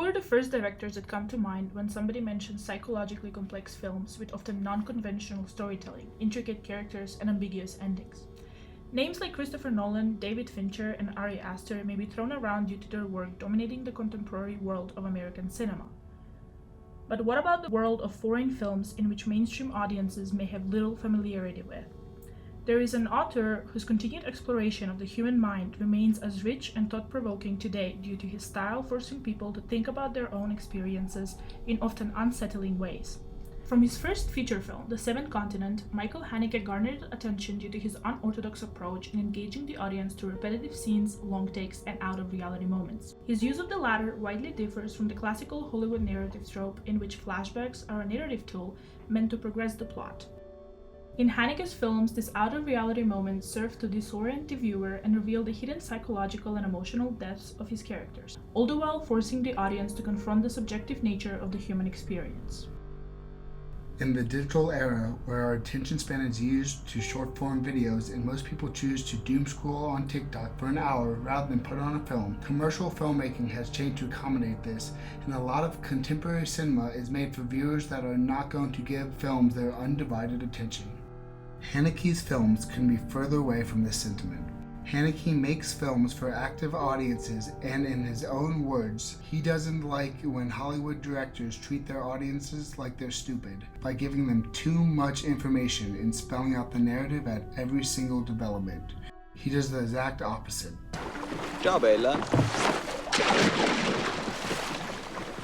Who are the first directors that come to mind when somebody mentions psychologically complex films with often non-conventional storytelling, intricate characters, and ambiguous endings? Names like Christopher Nolan, David Fincher, and Ari Aster may be thrown around due to their work dominating the contemporary world of American cinema. But what about the world of foreign films in which mainstream audiences may have little familiarity with? There is an author whose continued exploration of the human mind remains as rich and thought-provoking today due to his style forcing people to think about their own experiences in often unsettling ways. From his first feature film, The Seventh Continent, Michael Haneke garnered attention due to his unorthodox approach in engaging the audience through repetitive scenes, long takes, and out-of-reality moments. His use of the latter widely differs from the classical Hollywood narrative trope in which flashbacks are a narrative tool meant to progress the plot. In Haneke's films, these out-of-reality moments serve to disorient the viewer and reveal the hidden psychological and emotional depths of his characters, all the while forcing the audience to confront the subjective nature of the human experience. In the digital era, where our attention span is used to short-form videos and most people choose to doom scroll on TikTok for an hour rather than put on a film, commercial filmmaking has changed to accommodate this, and a lot of contemporary cinema is made for viewers that are not going to give films their undivided attention. Haneke's films couldn't be further away from this sentiment. Haneke makes films for active audiences, and in his own words, he doesn't like when Hollywood directors treat their audiences like they're stupid by giving them too much information and spelling out the narrative at every single development. He does the exact opposite. Ciao, Bella.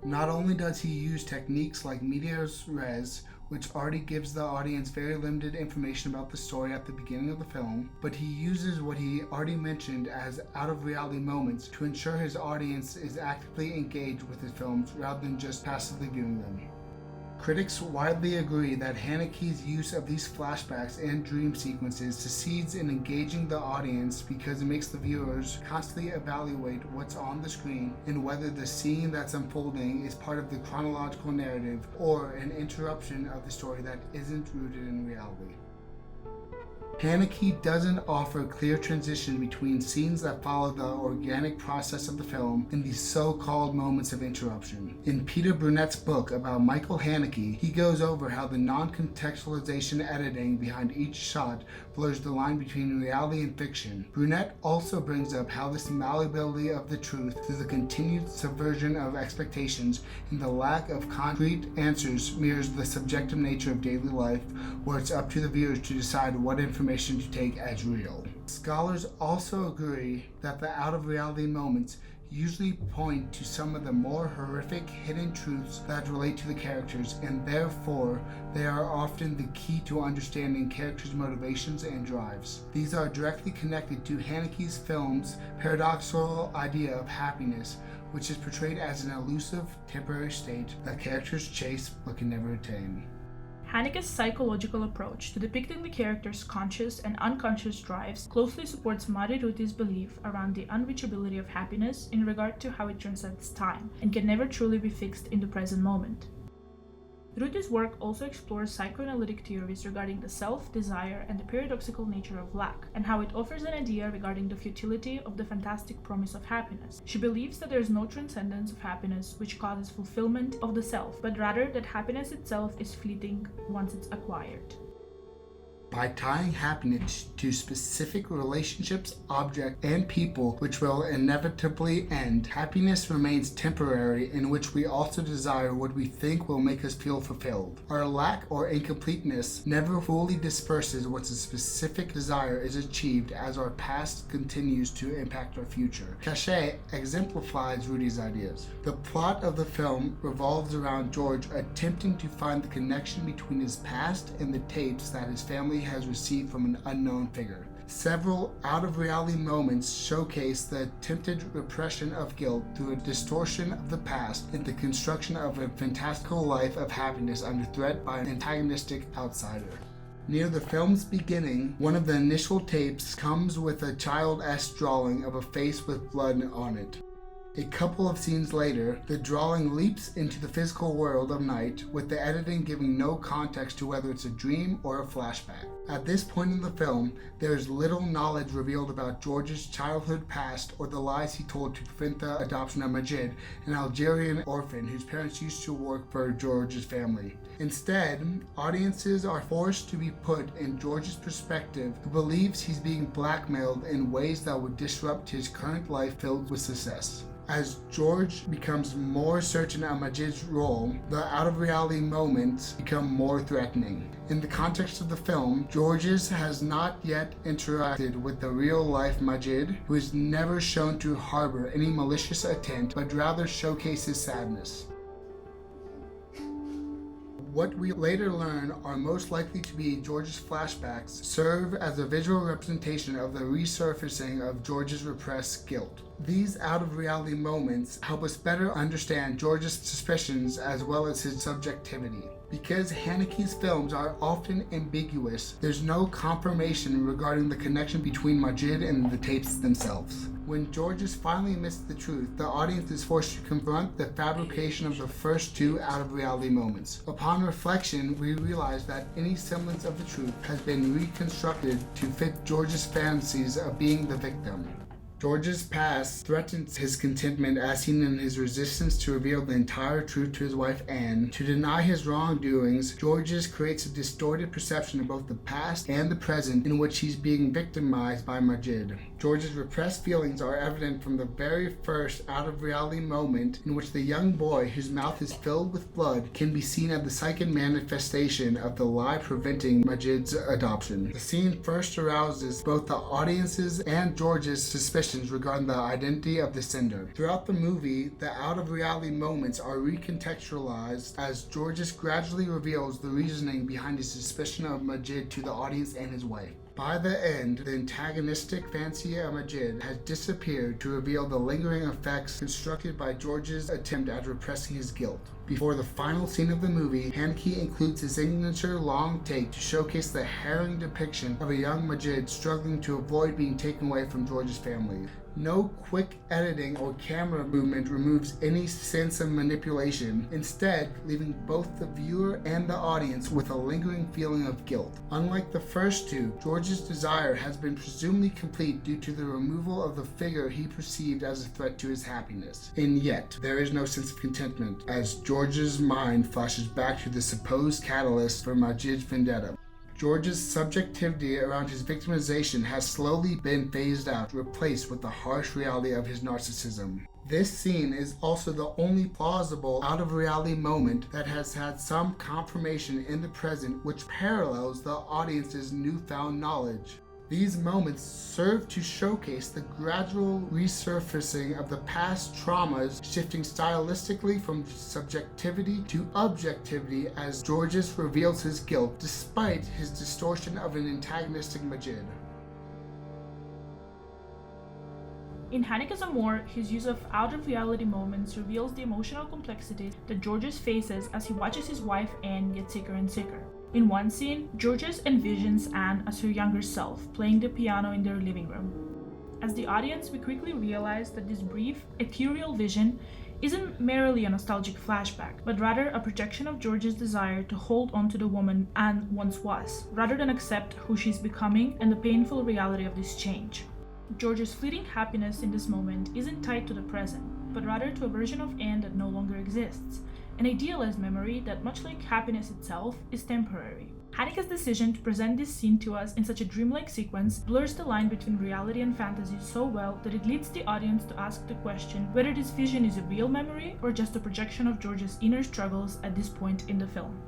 Not only does he use techniques like medias res, which already gives the audience very limited information about the story at the beginning of the film, but he uses what he already mentioned as out-of-reality moments to ensure his audience is actively engaged with his films rather than just passively viewing them. Critics widely agree that Haneke's use of these flashbacks and dream sequences succeeds in engaging the audience because it makes the viewers constantly evaluate what's on the screen and whether the scene that's unfolding is part of the chronological narrative or an interruption of the story that isn't rooted in reality. Haneke doesn't offer clear transition between scenes that follow the organic process of the film and these so-called moments of interruption. In Peter Brunet's book about Michael Haneke, he goes over how the non-contextualization editing behind each shot blurs the line between reality and fiction. Brunet also brings up how this malleability of the truth through the continued subversion of expectations and the lack of concrete answers mirrors the subjective nature of daily life, where it's up to the viewers to decide what information to take as real. Scholars also agree that the out-of-reality moments usually point to some of the more horrific hidden truths that relate to the characters, and therefore they are often the key to understanding characters' motivations and drives. These are directly connected to Haneke's film's paradoxical idea of happiness, which is portrayed as an elusive, temporary state that characters chase but can never attain. Haneke's psychological approach to depicting the characters' conscious and unconscious drives closely supports Mari Ruti's belief around the unreachability of happiness in regard to how it transcends time and can never truly be fixed in the present moment. Ruti's work also explores psychoanalytic theories regarding the self, desire, and the paradoxical nature of lack, and how it offers an idea regarding the futility of the fantastic promise of happiness. She believes that there is no transcendence of happiness which causes fulfillment of the self, but rather that happiness itself is fleeting once it's acquired. By tying happiness to specific relationships, objects, and people which will inevitably end, happiness remains temporary, in which we also desire what we think will make us feel fulfilled. Our lack or incompleteness never fully disperses once a specific desire is achieved, as our past continues to impact our future. Cachet exemplifies Rudy's ideas. The plot of the film revolves around George attempting to find the connection between his past and the tapes that his family has received from an unknown figure. Several out-of-reality moments showcase the attempted repression of guilt through a distortion of the past and the construction of a fantastical life of happiness under threat by an antagonistic outsider. Near the film's beginning, one of the initial tapes comes with a child-esque drawing of a face with blood on it. A couple of scenes later, the drawing leaps into the physical world of night, with the editing giving no context to whether it's a dream or a flashback. At this point in the film, there is little knowledge revealed about George's childhood past or the lies he told to prevent the adoption of Majid, an Algerian orphan whose parents used to work for George's family. Instead, audiences are forced to be put in George's perspective, who believes he's being blackmailed in ways that would disrupt his current life filled with success. As George becomes more certain of Majid's role, the out-of-reality moments become more threatening. In the context of the film, Georges has not yet interacted with the real-life Majid, who is never shown to harbor any malicious intent, but rather showcases sadness. What we later learn are most likely to be George's flashbacks serve as a visual representation of the resurfacing of George's repressed guilt. These out-of-reality moments help us better understand George's suspicions as well as his subjectivity. Because Haneke's films are often ambiguous, there's no confirmation regarding the connection between Majid and the tapes themselves. When Georges finally admits the truth, the audience is forced to confront the fabrication of the first two out-of-reality moments. Upon reflection, we realize that any semblance of the truth has been reconstructed to fit George's fantasies of being the victim. George's past threatens his contentment as seen in his resistance to reveal the entire truth to his wife Anne. To deny his wrongdoings, Georges creates a distorted perception of both the past and the present in which he's being victimized by Majid. George's repressed feelings are evident from the very first out-of-reality moment in which the young boy whose mouth is filled with blood can be seen as the psychic manifestation of the lie preventing Majid's adoption. The scene first arouses both the audience's and George's suspicions regarding the identity of the sender. Throughout the movie, the out-of-reality moments are recontextualized as Georges gradually reveals the reasoning behind his suspicion of Majid to the audience and his wife. By the end, the antagonistic fancy of Majid has disappeared to reveal the lingering effects constructed by George's attempt at repressing his guilt. Before the final scene of the movie, Haneke includes his signature long take to showcase the harrowing depiction of a young Majid struggling to avoid being taken away from George's family. No quick editing or camera movement removes any sense of manipulation, instead leaving both the viewer and the audience with a lingering feeling of guilt. Unlike the first two, George's desire has been presumably complete due to the removal of the figure he perceived as a threat to his happiness. And yet, there is no sense of contentment, as George's mind flashes back to the supposed catalyst for Majid's vendetta. George's subjectivity around his victimization has slowly been phased out, replaced with the harsh reality of his narcissism. This scene is also the only plausible out-of-reality moment that has had some confirmation in the present which parallels the audience's newfound knowledge. These moments serve to showcase the gradual resurfacing of the past traumas, shifting stylistically from subjectivity to objectivity as Georges reveals his guilt, despite his distortion of an antagonistic Majid. In Haneke's Amour, his use of out-of-reality moments reveals the emotional complexity that Georges faces as he watches his wife Anne get sicker and sicker. In one scene, Georges envisions Anne as her younger self, playing the piano in their living room. As the audience, we quickly realize that this brief, ethereal vision isn't merely a nostalgic flashback, but rather a projection of Georges' desire to hold on to the woman Anne once was, rather than accept who she's becoming and the painful reality of this change. George's fleeting happiness in this moment isn't tied to the present, but rather to a version of Anne that no longer exists, an idealized memory that, much like happiness itself, is temporary. Haneke's decision to present this scene to us in such a dreamlike sequence blurs the line between reality and fantasy so well that it leads the audience to ask the question whether this vision is a real memory or just a projection of George's inner struggles at this point in the film.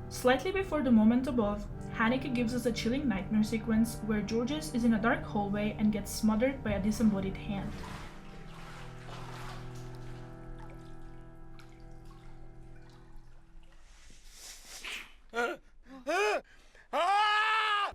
Slightly before the moment above, Haneke gives us a chilling nightmare sequence where Georges is in a dark hallway and gets smothered by a disembodied hand.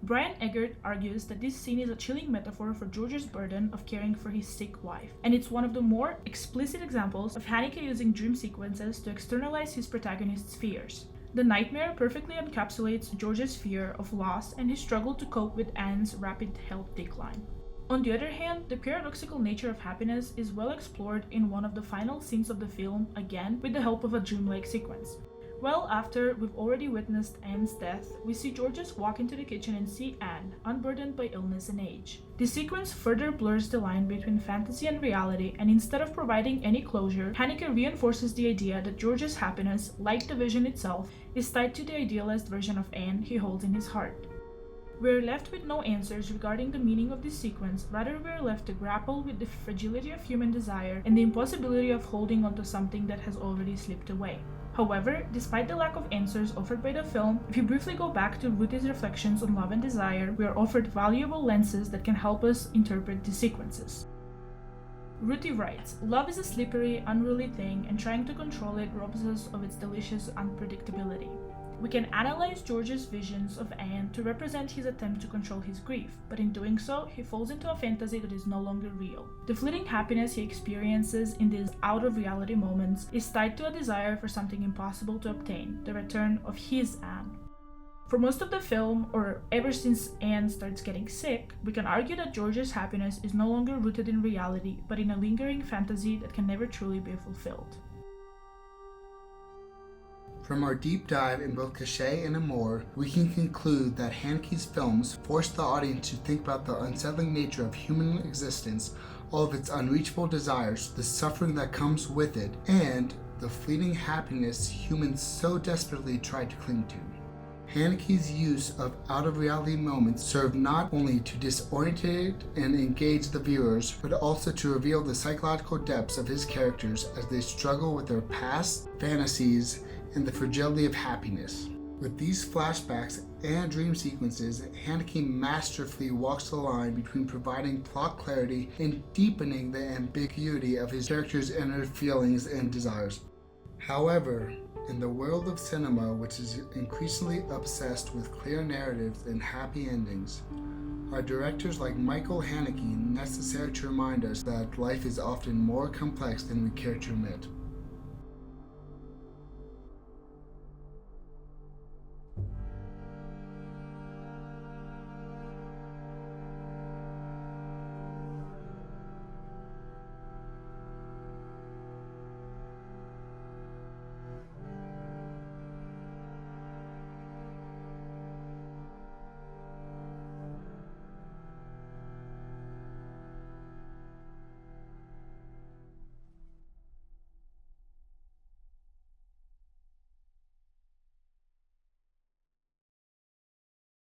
Brian Eggert argues that this scene is a chilling metaphor for George's burden of caring for his sick wife, and it's one of the more explicit examples of Haneke using dream sequences to externalize his protagonist's fears. The nightmare perfectly encapsulates George's fear of loss and his struggle to cope with Anne's rapid health decline. On the other hand, the paradoxical nature of happiness is well explored in one of the final scenes of the film, again with the help of a dreamlike sequence. Well after we've already witnessed Anne's death, we see Georges walk into the kitchen and see Anne, unburdened by illness and age. This sequence further blurs the line between fantasy and reality, and instead of providing any closure, Haneke reinforces the idea that Georges' happiness, like the vision itself, is tied to the idealized version of Anne he holds in his heart. We're left with no answers regarding the meaning of this sequence, rather we're left to grapple with the fragility of human desire and the impossibility of holding onto something that has already slipped away. However, despite the lack of answers offered by the film, if you briefly go back to Ruthie's reflections on love and desire, we are offered valuable lenses that can help us interpret these sequences. Ruthie writes, "Love is a slippery, unruly thing, and trying to control it robs us of its delicious unpredictability. We can analyze George's visions of Anne to represent his attempt to control his grief, but in doing so, he falls into a fantasy that is no longer real. The fleeting happiness he experiences in these out-of-reality moments is tied to a desire for something impossible to obtain, the return of his Anne." For most of the film, or ever since Anne starts getting sick, we can argue that George's happiness is no longer rooted in reality, but in a lingering fantasy that can never truly be fulfilled. From our deep dive in both Cachet and Amour, we can conclude that Haneke's films force the audience to think about the unsettling nature of human existence, all of its unreachable desires, the suffering that comes with it, and the fleeting happiness humans so desperately try to cling to. Haneke's use of out-of-reality moments serve not only to disorient and engage the viewers, but also to reveal the psychological depths of his characters as they struggle with their past, fantasies, and the fragility of happiness. With these flashbacks and dream sequences, Haneke masterfully walks the line between providing plot clarity and deepening the ambiguity of his characters' inner feelings and desires. However, in the world of cinema, which is increasingly obsessed with clear narratives and happy endings, are directors like Michael Haneke necessary to remind us that life is often more complex than we care to admit.